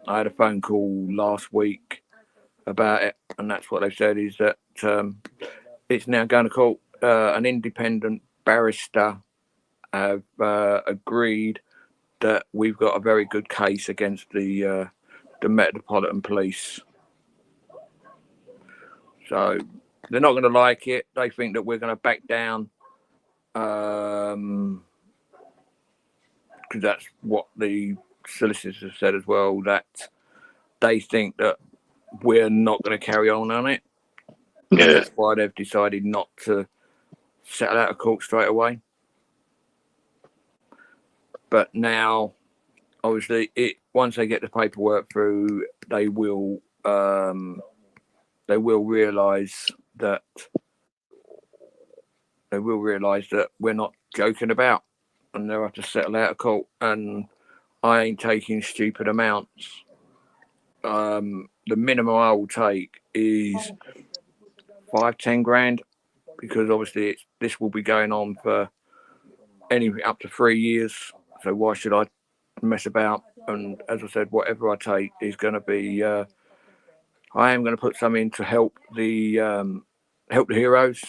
I had a phone call last week about it, and that's what they said is that it's now going to court. An independent barrister have agreed that we've got a very good case against the Metropolitan Police. So they're not going to like it. They think that we're going to back down because that's what the solicitors have said as well, that they think that we're not going to carry on it. Yeah. And that's why they've decided not to settle out of court straight away. But now, obviously, once they get the paperwork through, they will realise that we're not joking about, and they'll have to settle out of court. And I ain't taking stupid amounts. The minimum I will take is 5-10 grand, because obviously this will be going on for anything up to 3 years. So why should I mess about? And as I said, whatever I take is going to be I am going to put some in to help the heroes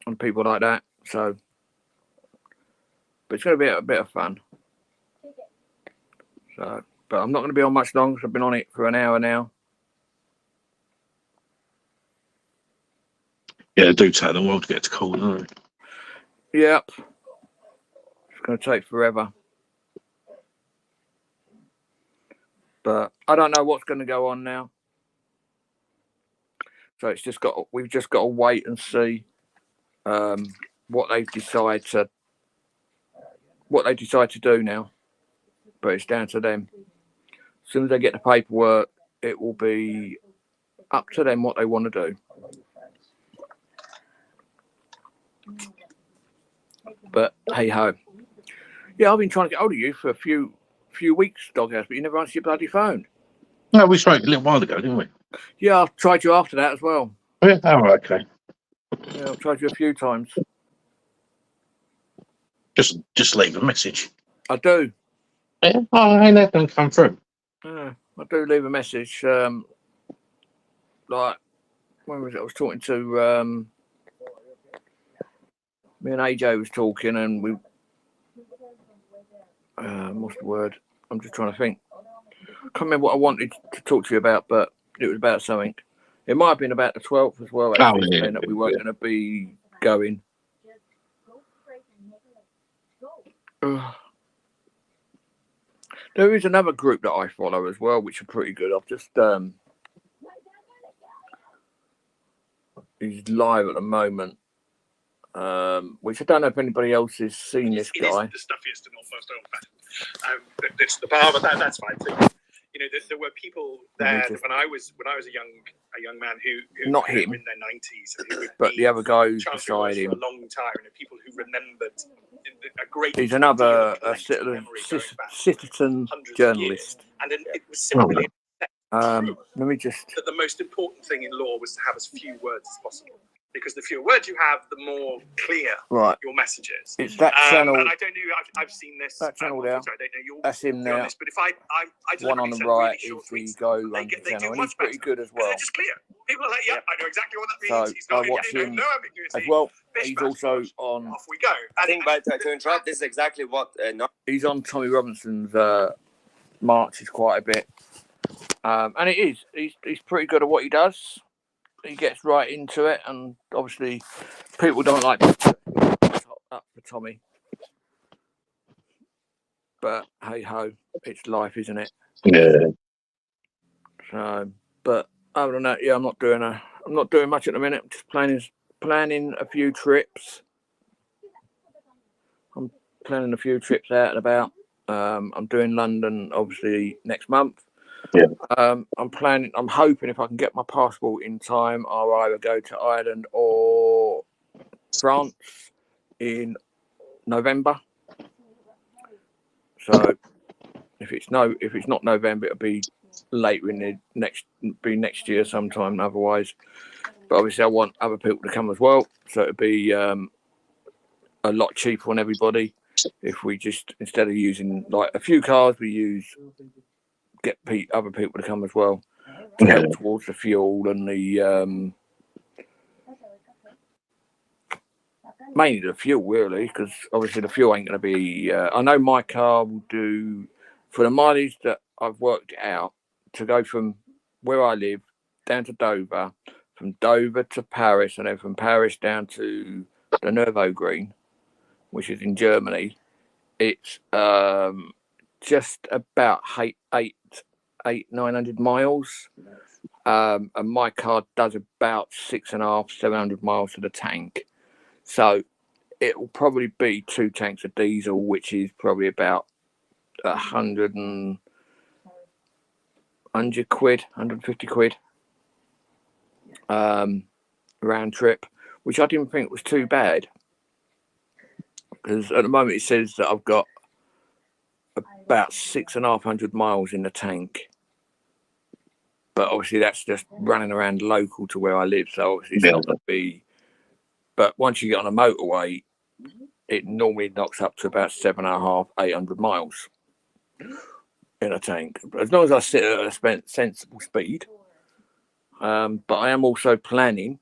and people like that. So, but it's going to be a bit of fun. So, but I'm not going to be on much longer. I've been on it for an hour now. Yeah, they do take a while to get to call, don't they? Yep. It's going to take forever. But I don't know what's going to go on now. So we've just got to wait and see what they decide to do now. But it's down to them. As soon as they get the paperwork, it will be up to them what they want to do. But hey ho. Yeah, I've been trying to get hold of you for a few weeks, Doghouse, but you never answered your bloody phone. No, we spoke a little while ago, didn't we? Yeah, I've tried you after that as well. Oh, yeah. Oh, okay. Yeah, I've tried you a few times. Just leave a message. I do. Yeah. Oh, I ain't let them come through. Yeah, I do leave a message. Like, when was it? I was talking to me and AJ was talking, and we what's the word? I'm just trying to think. I can't remember what I wanted to talk to you about, but it was about something. It might have been about the 12th as well, actually, saying that we weren't going to be going. There is another group that I follow as well, which are pretty good. I've just he's live at the moment, which I don't know if anybody else has seen this guy. It is the stuffiest and almost old-fashioned. It's the bar, but that's fine too. You know, there were people there when I was a young man who not him in their 90s, but the other guy who's beside him. For a long time, you know, people who remembered a great. He's another citizen journalist. And then it was simply. Let me just. That the most important thing in law was to have as few words as possible. Because the fewer words you have, the more clear your message is. It's that channel. And I don't know. I've seen this. That channel there. I don't know your. That's him there. Honest, but if I one on the right is the Go London channel, and he's pretty good as well. They're just clear. People are like, yeah, I know exactly what that means. So He's not I watch him no ambiguity as well. He's also on. Off we go. I think, to interrupt, this is exactly what. He's on Tommy Robinson's marches quite a bit, and it is. He's pretty good at what he does. He gets right into it, and obviously, people don't like up for Tommy. But hey ho, it's life, isn't it? Yeah. So, but other than that, yeah, I'm not doing much at the minute. I'm just planning a few trips. I'm planning a few trips out and about. I'm doing London obviously next month. Yeah. I'm hoping if I can get my passport in time, I'll either go to Ireland or France in November. So if it's not November, it'll be later in the next year sometime otherwise. But obviously I want other people to come as well. So it'll be a lot cheaper on everybody if we just, instead of using like a few cars, we get other people to come as well to help towards the fuel and the mainly the fuel really, because obviously the fuel ain't going to be I know my car will do for the mileage that I've worked out to go from where I live down to Dover, from Dover to Paris, and then from Paris down to the Nürburgring, which is in Germany. It's just about 900 miles, and my car does about 700 miles to the tank. So it will probably be 2 tanks of diesel, which is probably about 100 quid, 150 quid round trip, which I didn't think was too bad, because at the moment it says that I've got about 6,500 miles in the tank, but obviously that's just running around local to where I live, so obviously it's not going to be. But once you get on a motorway, it normally knocks up to about 7,500, 800 miles in a tank. But as long as I sit at a sensible speed, But I am also planning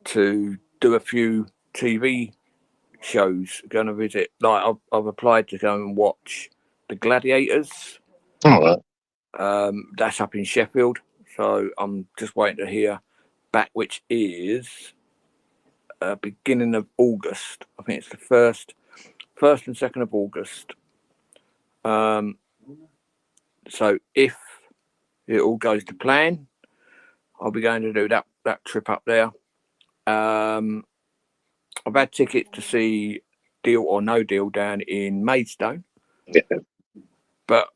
to do a few TV shows. Going to visit, like I've applied to go and watch The Gladiators. All right. That's up in Sheffield, so I'm just waiting to hear back, which is beginning of August. I think it's the first and 2nd of August. So if it all goes to plan, I'll be going to do that trip up there. I've had tickets to see Deal or No Deal down in Maidstone. Yeah. But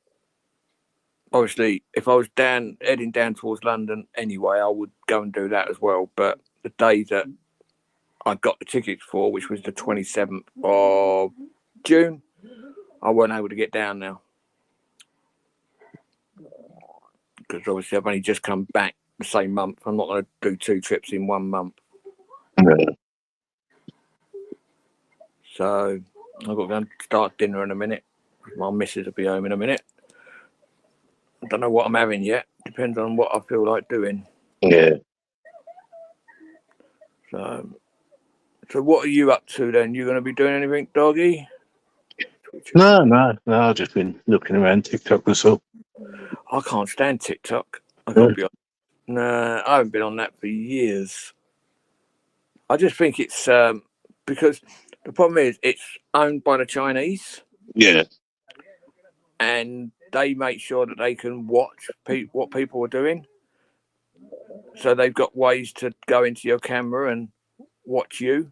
obviously, if I was heading down towards London anyway, I would go and do that as well. But the day that I got the tickets for, which was the 27th of June, I weren't able to get down now. Because obviously I've only just come back the same month. I'm not going to do 2 trips in 1 month. Yeah. So I've got to go and start dinner in a minute. My missus will be home in a minute. I don't know what I'm having yet. Depends on what I feel like doing. Yeah. So what are you up to then? You going to be doing anything, doggy? No. I've just been looking around TikTok myself. I can't stand TikTok. I can't be honest. No, I haven't been on that for years. I just think it's because the problem is it's owned by the Chinese. Yeah. And they make sure that they can watch what people are doing. So they've got ways to go into your camera and watch you.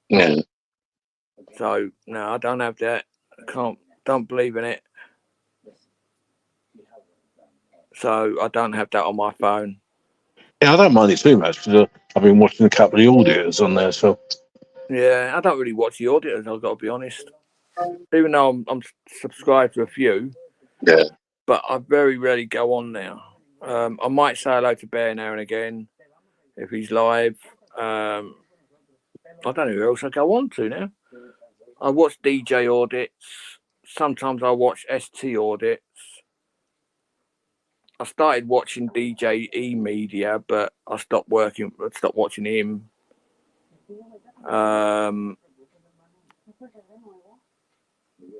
Yeah. So no, I don't have that. Don't believe in it. So I don't have that on my phone. Yeah, I don't mind it too much because I've been watching a couple of the auditors on there. So Yeah, I don't really watch the auditors. I've got to be honest. Even though I'm subscribed to a few. Yeah. But I very rarely go on now. I might say hello to Bear now and again if he's live. I don't know who else I go on to now. I watch DJ audits. Sometimes I watch ST audits. I started watching DJ E Media, but I stopped watching him.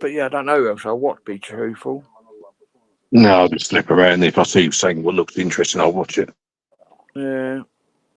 But yeah, I don't know who else I watch, to be truthful. no, I'll just flip around. If I see something what looks interesting, I'll watch it. Yeah,